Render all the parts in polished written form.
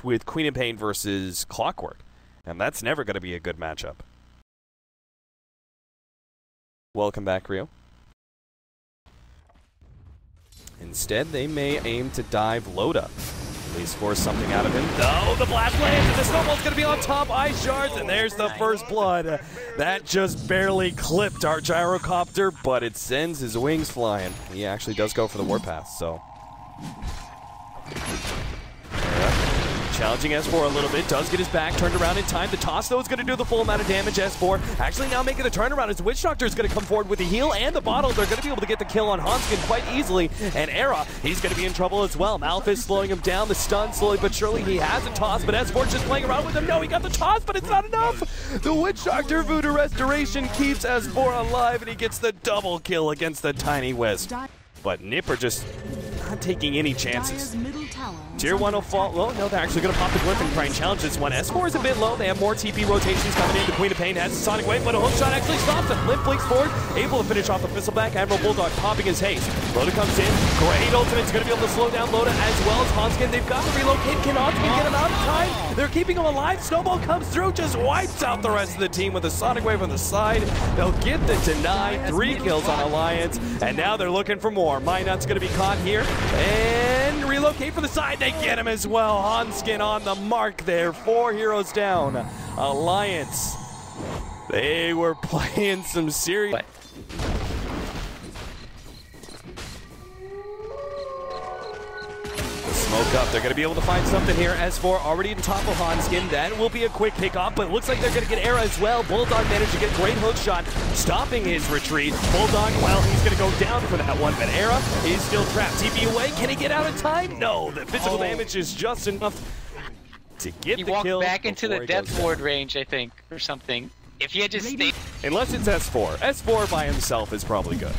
with Queen and Pain versus Clockwork, and that's never going to be a good matchup. Welcome back, Rio. Instead, they may aim to dive Loda. At least force something out of him. No, the blast lands, and the snowball's going to be on top. Ice shards, and there's the first blood. That just barely clipped our gyrocopter, but it sends his wings flying. He actually does go for the warpath, so. Challenging S4 a little bit, does get his back turned around in time. The toss, though, is going to do the full amount of damage. S4 actually now making the turnaround as Witch Doctor is going to come forward with the heal and the bottle. They're going to be able to get the kill on Hanskin quite easily. And Era, he's going to be in trouble as well. Malphite slowing him down, the stun slowly but surely. He has a toss, but S4 just playing around with him. No, he got the toss, but it's not enough. The Witch Doctor Voodoo Restoration keeps S4 alive, and he gets the double kill against the Tiny Wisp. But NiP are just not taking any chances. Tier 1 will fall. Oh, no, they're actually going to pop the Glyph and try and challenge this one. S4 is a bit low. They have more TP rotations coming in. The Queen of Pain has the Sonic Wave, but a hook shot actually stops him. NiP fleeks forward, able to finish off the Thistleback. Admiral Bulldog popping his haste. Loda comes in. Great ultimate's going to be able to slow down Loda as well as Hanskin. They've got to relocate. Can Hanskin get him out of time? They're keeping him alive. Snowball comes through, just wipes out the rest of the team with a Sonic Wave on the side. They'll get the deny. 3 kills on Alliance, and now they're looking for more. Minot's going to be caught here, and relocate for the side. They get him as well. Hanskin on the mark there. 4 heroes down. Alliance, they were playing some serious. Smoke up. They're going to be able to find something here. S4 already on top of Hanskin. That will be a quick pick off, but it looks like they're going to get Era as well. Bulldog managed to get a great hook shot, stopping his retreat. Bulldog, well, he's going to go down for that one, but Era is still trapped. TP away. Can he get out in time? No. The physical damage is just enough to get the kill. He walked back into the depth ward range, I think, or something. If he had just stayed. Unless it's S4. S4 by himself is probably good.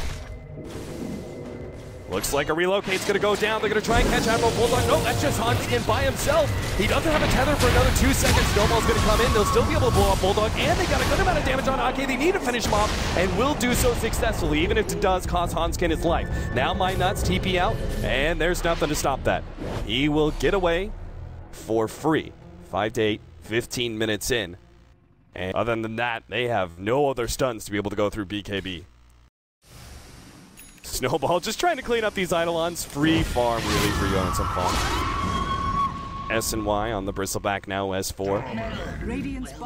Looks like a relocate's going to go down. They're going to try and catch Admiral Bulldog. No, that's just Hanskin by himself. He doesn't have a tether for another 2 seconds. Snowball's going to come in. They'll still be able to blow up Bulldog, and they got a good amount of damage on Ake. They need to finish him off, and will do so successfully, even if it does cost Hanskin his life. Now Nuts TP out, and there's nothing to stop that. He will get away for free. 5 to 8, 15 minutes in. And other than that, they have no other stuns to be able to go through BKB. Snowball just trying to clean up these Eidolons. Free farm really for you on some fun. S and Y on the Bristleback now, S4.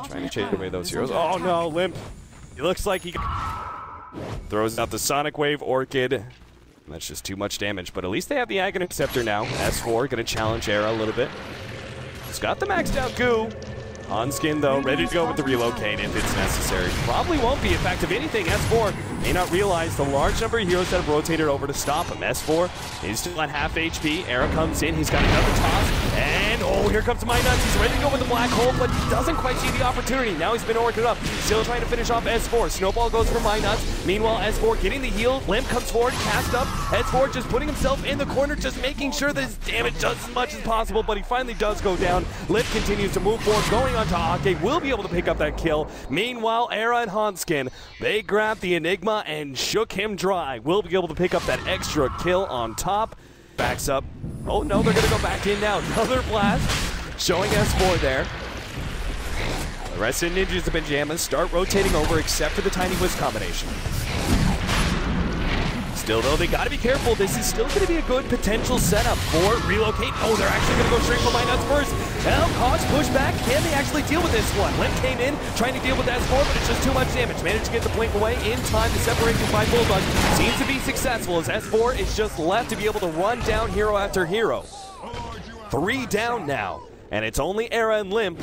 Trying to chase away those heroes. Oh no, Limp. It looks like he throws out the Sonic Wave Orchid. That's just too much damage, but at least they have the Aghanim Scepter now. S4 gonna challenge Era a little bit. He's got the maxed out goo. Hanskin, though, ready to go with the relocate if it's necessary. Probably won't be. In fact, if anything, S4 may not realize the large number of heroes that have rotated over to stop him. S4 is still at half HP. Era comes in. He's got another toss. And, oh, here comes Nuts. He's ready to go with the black hole, but doesn't quite see the opportunity. Now he's been ordered up. Still trying to finish off S4. Snowball goes for Nuts. Meanwhile, S4 getting the heal. Limp comes forward, cast up. S4 just putting himself in the corner, just making sure that his damage does as much as possible, but he finally does go down. Limp continues to move forward, going onto Ake, will be able to pick up that kill. Meanwhile, Era and Hanskin, they grabbed the Enigma and shook him dry. Will be able to pick up that extra kill on top. Backs up. Oh no, they're going to go back in now. Another blast, showing S4 there. The rest of the Ninjas, the Pyjamas, start rotating over except for the Tiny Wisp combination. Still, though, they got to be careful. This is still going to be a good potential setup for relocate. Oh, they're actually going to go straight for Nuts first. Now, Cogs pushback. Can they actually deal with this one? Limp came in, trying to deal with that S4, but it's just too much damage. Managed to get the blink away in time. The separation by Bulldog seems to be successful as S4 is just left to be able to run down hero after hero. 3 down now, and it's only Era and Limp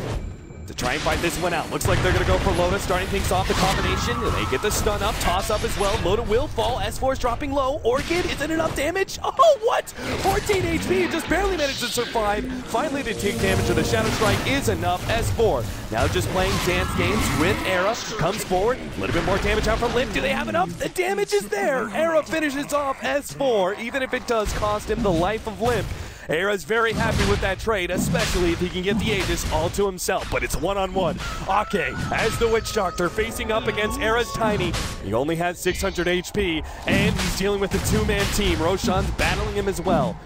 to try and fight this one out. Looks like they're going to go for Loda, starting things off the combination. They get the stun up, toss up as well. Loda will fall. S4 is dropping low. Orchid, isn't enough damage? Oh, what? 14 HP, just barely managed to survive. Finally, to take damage of the Shadow Strike is enough. S4 now just playing dance games with Era. Comes forward, a little bit more damage out from Limp. Do they have enough? The damage is there. Era finishes off S4, even if it does cost him the life of Limp. Era's very happy with that trade, especially if he can get the Aegis all to himself, but it's one-on-one. Ake, as the Witch Doctor, facing up against Era's Tiny. He only has 600 HP, and he's dealing with a 2-man team. Roshan's battling him as well.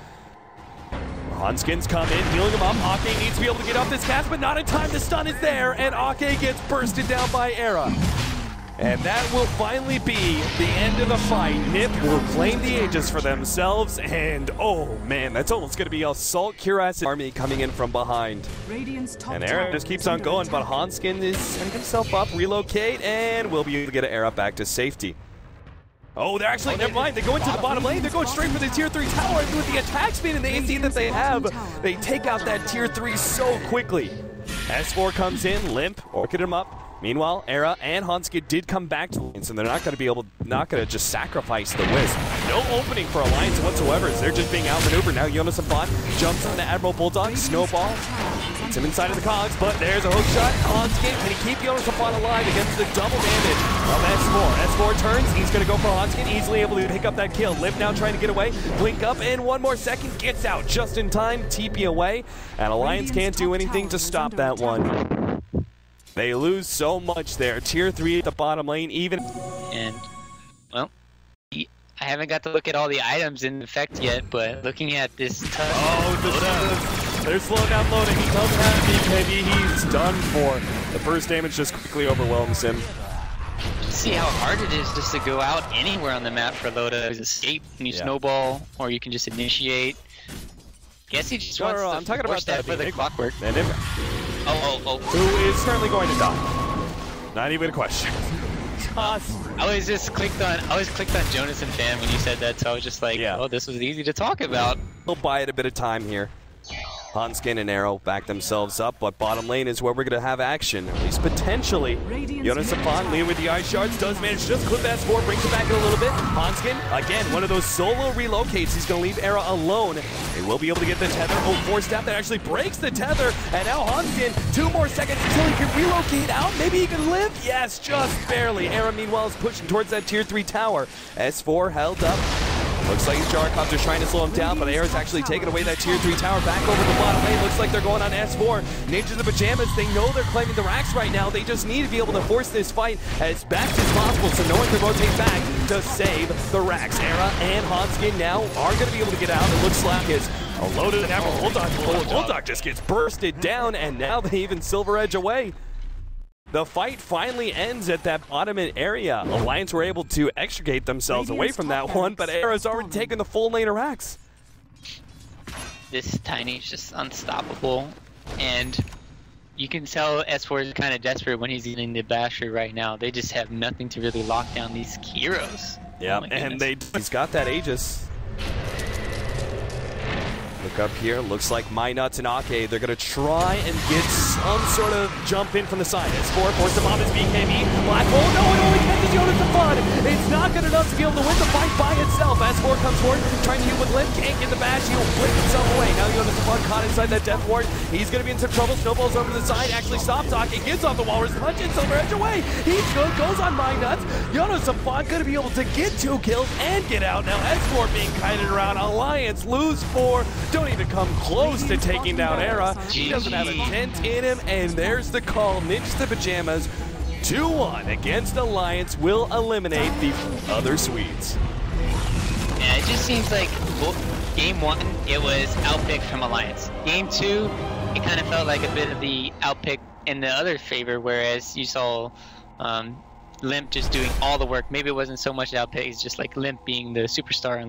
Hanskin's come in, healing him up. Ake needs to be able to get off this cast, but not in time. The stun is there, and Ake gets bursted down by Era. And that will finally be the end of the fight. NiP will claim the Aegis for themselves, and oh man, that's almost going to be Assault Cuirass army coming in from behind. And Era just keeps on going, but Hanskin is setting himself up, relocate, and will be able to get Era back to safety. Oh, they're actually, never mind, they go into the bottom lane, they're going straight for the tier 3 tower, and with the attack speed and the AC that they have, they take out that tier 3 so quickly. S4 comes in, limp, orchid him up. Meanwhile, Era and Hanskin did come back to Alliance, and they're not going to just sacrifice the Wisp. No opening for Alliance whatsoever, as they're just being outmaneuvered. Now Jonas Bond jumps on the Admiral Bulldog, Snowball, gets him inside of the cogs, but there's a hook shot. Hanskin, can he keep Jonas Bond alive against the double damage of S4? S4 turns, he's going to go for Hanskin, easily able to pick up that kill. Limp now trying to get away, blink up, and one more second, gets out just in time, TP away, and Alliance can't do anything to stop that one. They lose so much there. Tier 3 at the bottom lane, even. And, well, I haven't got to look at all the items in effect yet, but looking at this ton. Oh, they're slowing down loading. He doesn't have BKB. He's done for. The first damage just quickly overwhelms him. See how hard it is just to go out anywhere on the map for Loda. Is escape, and you snowball, or you can just initiate. Guess he just wants to I'm talking about that for the clockwork. And who is certainly going to die. Not even a question. I always clicked on Jonas and Fan when you said that, so I was just like, oh, this was easy to talk about. We'll buy it a bit of time here. Hanskin and Arrow back themselves up, but bottom lane is where we're going to have action, at least potentially. Jonas Upon, leading with the Ice Shards, does manage to just clip S4, brings it back in a little bit. Hanskin, again, one of those solo relocates. He's going to leave Era alone. They will be able to get the tether. Oh, 4-step that actually breaks the tether, and now Hanskin, 2 more seconds until he can relocate out. Maybe he can live? Yes, just barely. Era, meanwhile, is pushing towards that tier 3 tower. S4 held up. Looks like Jarcopter's trying to slow him down, but Era's actually taking away that tier 3 tower back over the bottom lane. Looks like they're going on S4. Ninjas the Pyjamas, they know they're claiming the racks right now. They just need to be able to force this fight as fast as possible so no one can rotate back to save the racks. Era and Hanskin now are going to be able to get out. It looks like it's a loaded Admiral Bulldog. Bulldog just gets bursted down, and now they even Silver Edge away. The fight finally ends at that bottom area. Alliance were able to extricate themselves away from that one, but Era's already taken the full lane of racks. This Tiny is just unstoppable, and you can tell S4 is kind of desperate when he's eating the Basher right now. They just have nothing to really lock down these heroes. Yeah, and he's got that Aegis. Look up here, looks like MyNuts and Ake, they're going to try and get some sort of jump in from the side. S4 forced to bomb his BKB. Black hole, no, it only catches Jonas the Fun. It's not good enough to be able to win the fight by itself. S4 comes forward, trying to heal with Limp, can't get the bash, he'll flip himself away. Now Jonas the Fun caught inside that death ward. He's going to be in some trouble, snowballs over to the side, actually stops Ake, gets off the walrus punch, and Silver Edge away. He's good, goes on MyNuts. Jonas the Fun going to be able to get 2 kills and get out. Now S4 being kited around. Alliance lose 4. Don't even come close to taking down Era. He doesn't have a dent in him, and there's the call. Ninjas the Pyjamas 2-1 against Alliance will eliminate the other Swedes. Yeah, it just seems like game 1 it was outpick from Alliance. Game 2 it kind of felt like a bit of the outpick in the other favor, whereas you saw Limp just doing all the work. Maybe it wasn't so much outpick, it's just like Limp being the superstar.